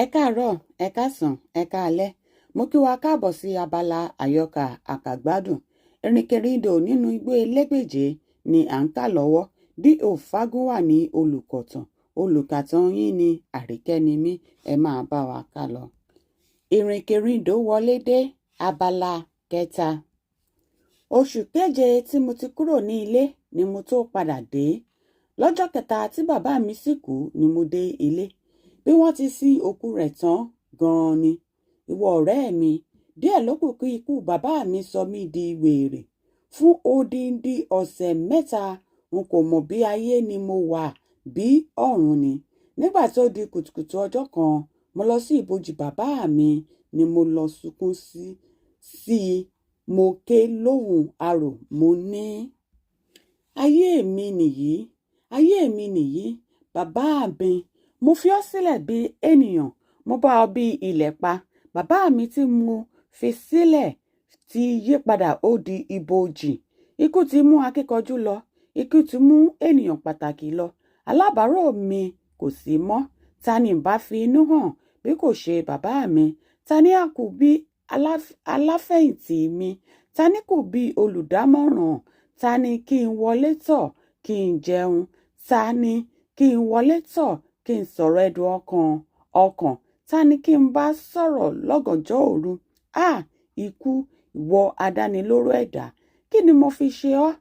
Ẹ káàárọ̀, ẹ káàsán, ẹ káalẹ́. Mo kí wa káàbọ̀ sí abala Ayọka Akagbadun. Irinkerindo nínú igbó Elegbeje ni à ń kà lọ́wọ́. D.O. Fágúnwà ní olùkọ̀tàn. Olùkàtàn yín ni Arikẹnimi. Ẹ máa bá wa kà lọ. Irinkerindo wọlé dé abala kẹta. Oṣù keje tí mo ti kúrò ní ilé ni mo tó padà dé. Lọ́jọ́ kẹta tí bàbá mi sì kú ni mo dé ilé. Bí wọ́n ti sin òkú rẹ̀ tán gan-an ni. Ìwọ ọ̀rẹ́ mi, díẹ̀ ló kù kí ikú bàbá mi sọ mí di wèrè. Fún odindi ọ̀sẹ̀ mẹ́ta, n kò mọ̀ bí ayé ni mo wà bí ọ̀run ni. Nígbà tó di kùtùkùtù ọjọ́ kan, mo lọ sí ibojì bàbá mi ni mo lọ sunkún sí i. Mo ké lóhùn arò, mo ní, ayé mi nìyí, ayé mi nìyí, bàbá mi. Mo fi ọ́ sílẹ̀ bí ènìyàn, mo bá ọ bí ilẹ̀ pa. Bàbá mi tí mo fi sílẹ̀ ti yí padà ó di ibojì. Ikú ti mú akíkanjú lọ, ikú ti mú ènìyàn pàtàkì lọ. Alábàárò mi kò sí mọ́. Ta ni bá fi inú hàn bí kò ṣe bàbá mi? Ta ni a kù bí aláfẹ̀yìntì mi? Ta ni kù bí olùdámọ̀ràn? Ta ni kí n wọlé tọ̀ kí n jẹun? Ta ni kí n wọlé tọ̀ kí n sọ̀rọ̀ ẹ̀dùn ọkàn? Ta ni kí n bá sọ̀rọ̀ lọ́gànjọ́ òru? Ikú, ìwọ adánilóró ẹ̀dá, kí ni mo fi ṣe ọ́?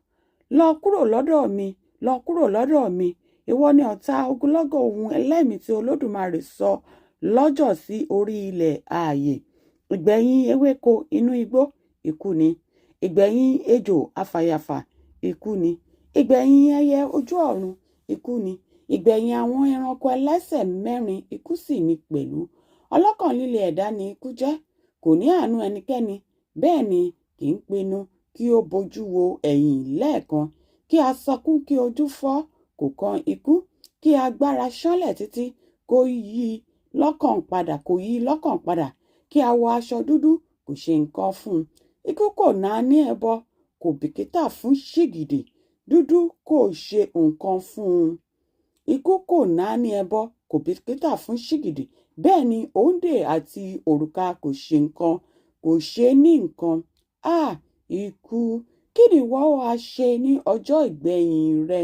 Lọ kúrò lọ́dọ̀ mi, lọ kúrò lọ́dọ̀ mi. Ìwọ ni ọ̀tá ogunlọ́gọ̀ ohun ẹlẹ́mìí tí Olódùmarè sọ lọ́jọ́ sí orí ilẹ̀ ààyè. Ìgbẹ̀yìn ewéko inú igbó, ikú ni. Ìgbẹ̀yìn ejò afàyàfà, ikú ni. Ìgbẹ̀yìn ẹyẹ ojú ọ̀run, ikú ni. Ìgbẹ̀yìn àwọn ẹranko ẹlẹ́sẹ̀ mẹ́rin, ikú sì ni pẹ̀lú. Ọlọ́kàn líle ẹ̀dá ni ikú jẹ́, kò ní àánú ẹnikẹ́ni, bẹ́ẹ̀ ni kì í pinnu kí ó bojú wo ẹ̀yìn lẹ́ẹ̀kan. Kí a sọkún kí ojú fọ́, kò kan ikú. Kí agbára ṣánlẹ̀ títí kó yí lọ́kàn padà. Kí a wọ aṣọ dúdú, kò ṣe nǹkan fún un. Ikú kò náání ẹbọ, kò bìkítà fún ṣìgìdì. Dúdú kò ṣe nǹkan fún un. Ikú kò náání ẹbọ, kò bìkítà fún ṣìgìdì. Bẹ́ẹ̀ ni òǹdè àti òrùka kò ṣe ní nǹkan. Ikú, kí ni ìwọ wá ṣe ní ọjọ́ ìgbẹ̀yìn rẹ?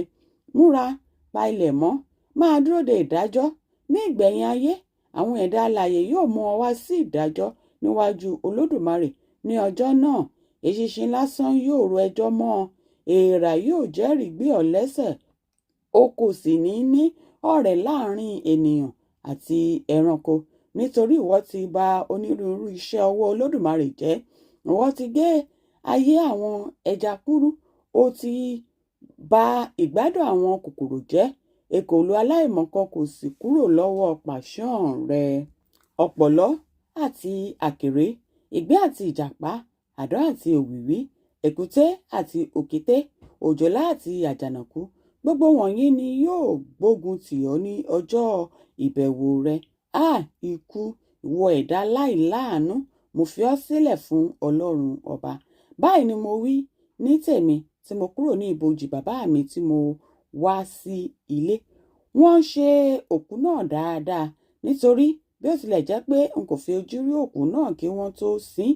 Múra, pa ilẹ̀ mọ́, máa dúró de ìdájọ́. Ní ìgbẹ̀yìn ayé, àwọn ẹ̀dá alààyè yóò mú ọ wá sí ìdájọ́ níwájú Olódùmarè. Ní ọjọ́ náà, eṣinṣin lásán yóò ro ẹjọ́ mọ́ ọ. Èèrà yóò jẹ́rìí gbé ọ lẹ́sẹ̀. O kò sì ní ọ̀rẹ́ láàrin ènìyàn àti ẹranko, nítorí ìwọ ti bà onírúurú iṣẹ́ ọwọ́ Olódùmarè jẹ́. Ìwọ ti gé ayé àwọn ẹja kúrú, o ti bà ìgbádùn àwọn kòkòrò jẹ́. Èkòló aláìmọ̀kan kò sì kúrò lọ́wọ́ pàṣán rẹ. Ọ̀pọ̀lọ́ àti àkèré, ìgbín àti ìjàpá, àdán àti òwìwí, èkúté àti òkété, òjòlá àti àjànàkú, gbogbo wọ̀nyí ni yóò gbógun tì ọ́ ní ọjọ́ ìbẹ̀wò rẹ. Ikú, ìwọ ẹ̀dá láìláàánú, mo fi ọ́ sílẹ̀ fún Ọlọ́run ọba. Báyìí ni mo wí ní tèmi tí mo kúrò ní ibojì bàbá mi tí mo wá sí ilé. Wọ́n ṣe òkú náà dáadáa, nítorí bí ó tilẹ̀ jẹ́ pé n kò fi ojú rí òkú náà kí wọ́n tó sin.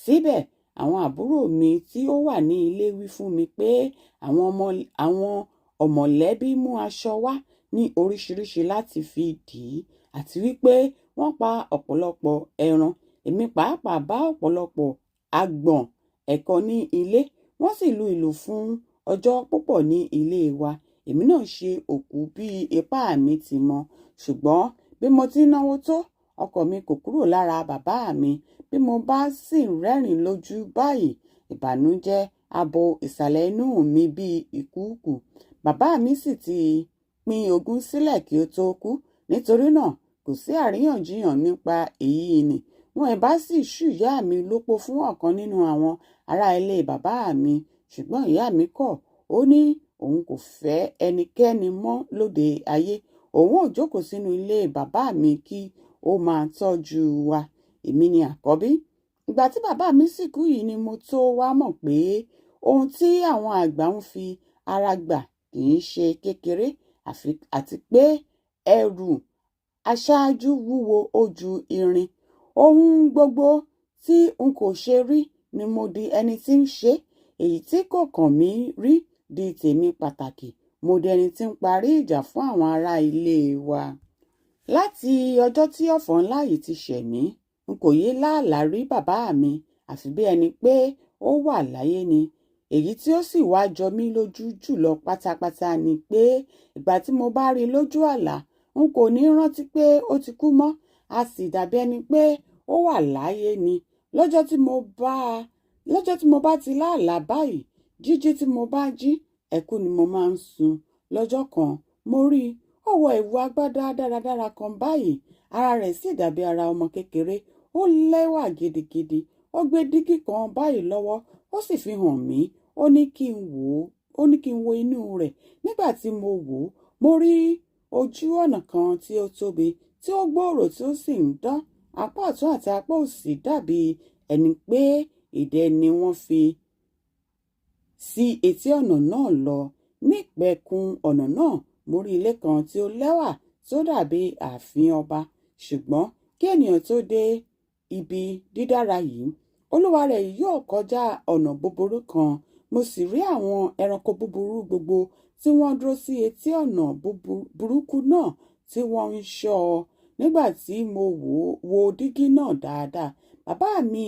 Síbẹ̀, àwọn àbúrò mi tí ó wà ní ilé wí fún mi pé àwọn ọ̀mọ̀lẹ́bí mú aṣọ wá ní oríṣiríṣi láti fi dì í, àti wípé wọ́n pa ọ̀pọ̀lọpọ̀ ẹran. Èmi pàápàá bá ọ̀pọ̀lọpọ̀ àgbọ̀n ẹ̀kọ ní ilé. Wọ́n sì lu ìlù fún ọjọ́ púpọ̀ ní ilé wa. Èmi náà ṣe òkú bí ipá mi ti mọ. Ṣùgbọ́n bí mo ti náwó tó, ọkàn mi kò kúrò lára bàbá mi. Bí mo bá sì rẹ́rìn lójú báyìí, ìbànújẹ́ abo ìsàlẹ̀ inú mi bí ìkúùkù. Bàbá mi sì ti pín ogún sílẹ̀ kí ó tó kú. Nítorí náà, kò sí àríyànjiyàn nípa èyí ni. Wọn ìbá sì ṣú ìyá mi lópó fún ọ̀kan nínú àwọn ará ilé bàbá mi. Ṣùgbọ́n ìyá mi kọ̀. Ó ní òun kò fẹ́ ẹnikẹ́ni mọ́ lóde ayé. Òun ò jókòó sínú ilé bàbá mi kí ó máa tọ́jú wa. Èmi ni àkọ́bí. Ìgbà tí bàbá mi sì kú yìí ni mo tó wá mọ̀ pé ohun tí àwọn àgbà ń fi ara gbà kì í ṣe kékeré, àti pé ẹrù aṣáájú wúwo ojú irin. Ohun gbogbo tí n kò ṣe rí ni mo di ẹni tí ń ṣe. Èyí tí kò kàn mí rí di tèmi pàtàkì. Mo di ẹni tí ń parí ìjà fún àwọn ará ilé wa. Láti ọjọ́ tí ọ̀fọ̀ ńlá yìí ti ṣẹ̀ mí, n kò yé láàlá rí bàbá mi àfi bí ẹni pé ó wà láyé ni. Èyí tí ó sì wá jọ mí lójú jùlọ pátápátá ni pé ìgbà tí mo bá rí lójú àlá, n kò ní rántí pé ó ti kú mọ́. A sì dàbí ẹni pé ó wà láyé ni. Lọ́jọ́ tí mo bá ti láàlá báyìí, jíjí tí mo bá jí, ẹkún ni mo máa ń sun. Lọ́jọ́ kan, mo rí ó wọ ẹ̀wù agbádá dáradára kan báyìí. Ara rẹ̀ sì dàbí ara ọmọ kékeré. Ó lẹ́wà gidigidi. Ó gbé dígí kan báyìí lọ́wọ́. Ó sì fi hàn mí. Ó ní kí n wo inú rẹ̀. Nígbà tí mo wò ó, mo rí ojú ọ̀nà kan tí ó tóbi, tí ó gbòòrò tí ó sì ń dán. Apá ọ̀tún àti apá òsì dàbí ẹni pé idẹ ni wọ́n fi sí etí ọ̀nà náà lọ. Ní ìpẹ̀kun ọ̀nà náà, mo rí ilé kan tí ó lẹ́wà tí ó dàbí ààfin ọba. Ṣùgbọ́n kí ènìyàn tó dé ibi dídára yìí, olúwa rẹ̀ yóò kọjá ọ̀nà búburú kan. Mo sì rí àwọn ẹranko búburú gbogbo tí wọ́n dúró sí etí ọ̀nà burúkú náà tí wọ́n ń ṣọ́ ọ. Nígbà tí mo wo dígí náà dáadáa, bàbá mi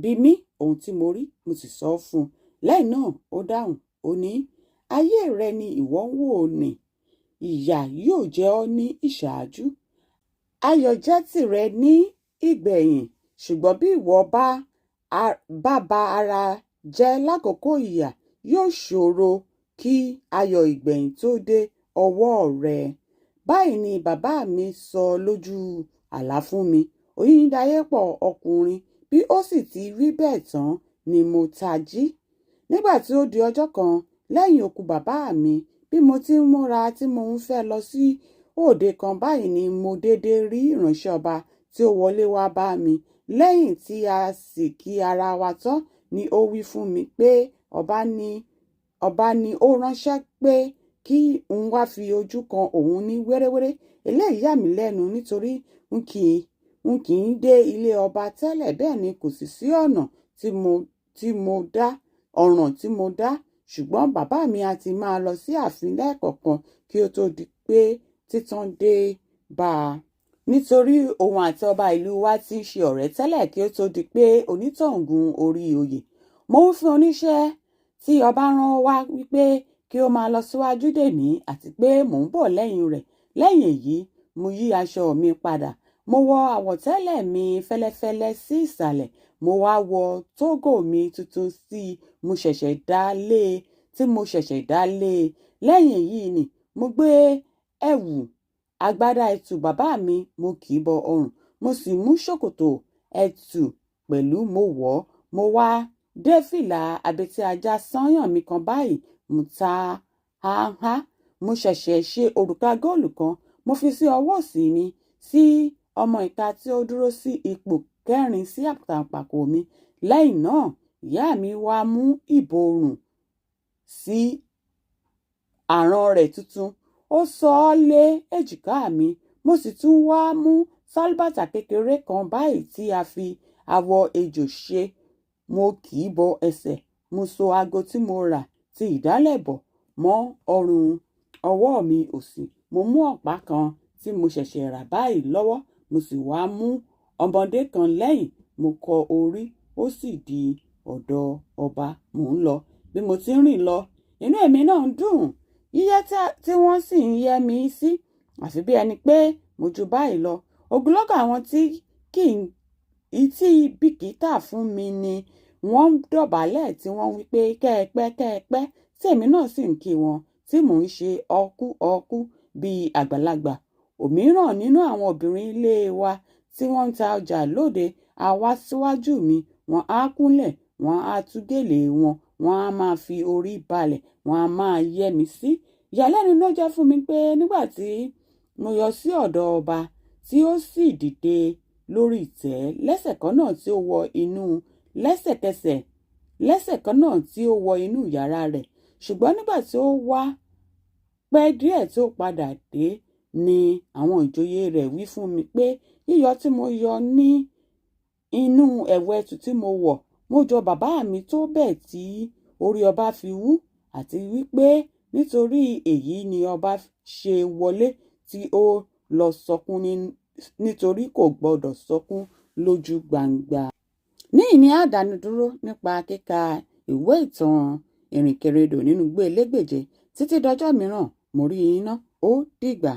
bi mí ohun tí mo rí, mo sì sọ fún un. Lẹ́yìn náà ó dáhùn, ó ní, ayé rẹ ni ìwọ ń wò ní. Ìyà yóò jẹ ọ́ ní ìṣáájú. Ayọ̀ jẹ́ tìrẹ ní ìgbẹ̀yìn. Ṣùgbọ́n bí ìwọ bá ba ara jẹ́ lákòókò ìyà, yóò ṣòro kí ayọ̀ ìgbẹ̀yìn tó dé ọwọ́ rẹ. Báyìí ni bàbá mi sọ lójú àlá fún mi. Oyíndayépọ̀ ọkùnrin. Bí ó sì ti rí bẹ́ẹ̀ tán ni mo tají. Nígbà tí ó di ọjọ́ kan lẹ́yìn òkú bàbá mi, bí mo ti ń múra tí mo ń fẹ́ lọ sí òde kan báyìí ni mo dédé rí ìránṣẹ́ ọba tí ó wọlé wá bá mi. Lẹ́yìn tí a sì kí ara wa tán ni ó wí fún mi pé ọba ni ó ránṣẹ́ pé kí n wá fi ojú kan òun ní wéréwéré. Eléyìí yà mí lẹ́nu nítorí n kì í dé ilé ọba tẹ́lẹ̀, bẹ́ẹ̀ ni kò sì sí ọ̀ràn tí mo dá. Ṣùgbọ́n bàbá mi a ti máa lọ sí ààfin lẹ́ẹ̀kọ̀kan kí ó tó di pé títàn dé bá a. Nítorí òun àti ọba ìlú wa ti ń ṣe ọ̀rẹ́ tẹ́lẹ̀ kí ó tó di pé onítọ̀hún gun orí oyè. Mo ń fún oníṣẹ́ tí ọba rán wá wípé kí ó máa lọ síwájú dè mí àti pé mò ń bọ̀ lẹ́yìn rẹ̀. Lẹ́yìn èyí, mo yí aṣọ mi padà. Mo wọ àwọ̀tẹ́lẹ̀ mi fẹ́lẹ́fẹ́lẹ́ sí ìsàlẹ̀. Mo wá wọ tógò mi tuntun tí mo ṣẹ̀ṣẹ̀ dá lé. Lẹ́yìn èyí ni mo gbé ẹ̀wù agbádá ẹ̀tù bàbá mi, mo kì í bọ ọrùn. Mo sì mú ṣòkòtò ẹ̀tù pẹ̀lú mo wọ̀. Mo wá dé fìlà abetí ajá sányàn mi kan báyìí. Mo ta háhá. Mo ṣẹ̀ṣẹ̀ ṣe òrùka góòlù kan. Mo fi sí ọwọ́ òsì mi, sí ọmọ ìka tí ó dúró sí ipò kẹrin sí àtàǹpàkò mi. Lẹ́yìn náà, ìyá mi wá mú ìborùn sí àrán rẹ̀ tuntun. Ó sọ ọ́ lé èjìká mi. Mo sì tún wá mú sálúbàtà kékeré kan báyìí tí a fi awọ ejò ṣe. Mo kì í bọ ẹsẹ̀. Mo so aago tí mo rà ti ìdálẹ̀bọ̀ mọ́ ọrùn ọwọ́ mi òsì. Mo mú ọ̀pá kan tí mo ṣẹ̀ṣẹ̀ rà báyìí lọ́wọ́. Mo sì wá mú ọmọdé kan lẹ́yìn. Mo kọ orí, ó sì di ọ̀dọ̀ ọba mò ń lọ. Bí mo ti ń rìn lọ, inú èmi náà ń dùn. Yíyẹ́ tí wọ́n sì ń yẹ́ mi sí, àfi bí ẹni pé mo ju báyìí lọ. Ogunlọ́gọ̀ àwọn tí bìkítà fún mi ni wọ́n ń dọ̀bálẹ̀ tí wọ́n wí pé kẹ́ẹ̀pẹ́ tí èmi náà sì ń kí wọn tí mò ń ṣe ọkú bíi àgbàlagbà. Òmíràn nínú àwọn obìnrin ilé wa tí wọ́n ń ta ọjà lóde á wá síwájú mi. Wọ́n á kúnlẹ̀, wọ́n á tú gèlè wọn, wọ́n á máa fi orí balẹ̀, wọ́n á máa yẹ́ mi sí. Ìyàlẹ́nu ló jẹ́ fún mi pé nígbà tí mo yọ sí ọ̀dọ̀ ọba tí ó sì dìde lórí ìtẹ́ lẹ́sẹ̀ kan náà tí ó wọ inú yàrá rẹ̀. Ṣùgbọ́n nígbà tí ó wá pẹ́ díẹ̀ tí ó padà dé, ni àwọn ìjòyè rẹ̀ wí fún mi pé yíyọ tí mo yọ ní inú ẹ̀wù ẹ̀tù tí mo wọ̀ mo jọ bàbá mi tó bẹ́ẹ̀ tí orí ọba fi wú, àti wípé nítorí èyí ni ọba ṣe wọlé tí ó lọ sọkún nítorí kò gbọdọ̀ sọkún lójú gbangba. Níyì ni a dánu dúró nípa kíka ìwé ìtàn Irinkerindo nínú igbó Elegbeje. Títí dọjọ́ mìíràn, mo rí yín ná, ó dìgbà.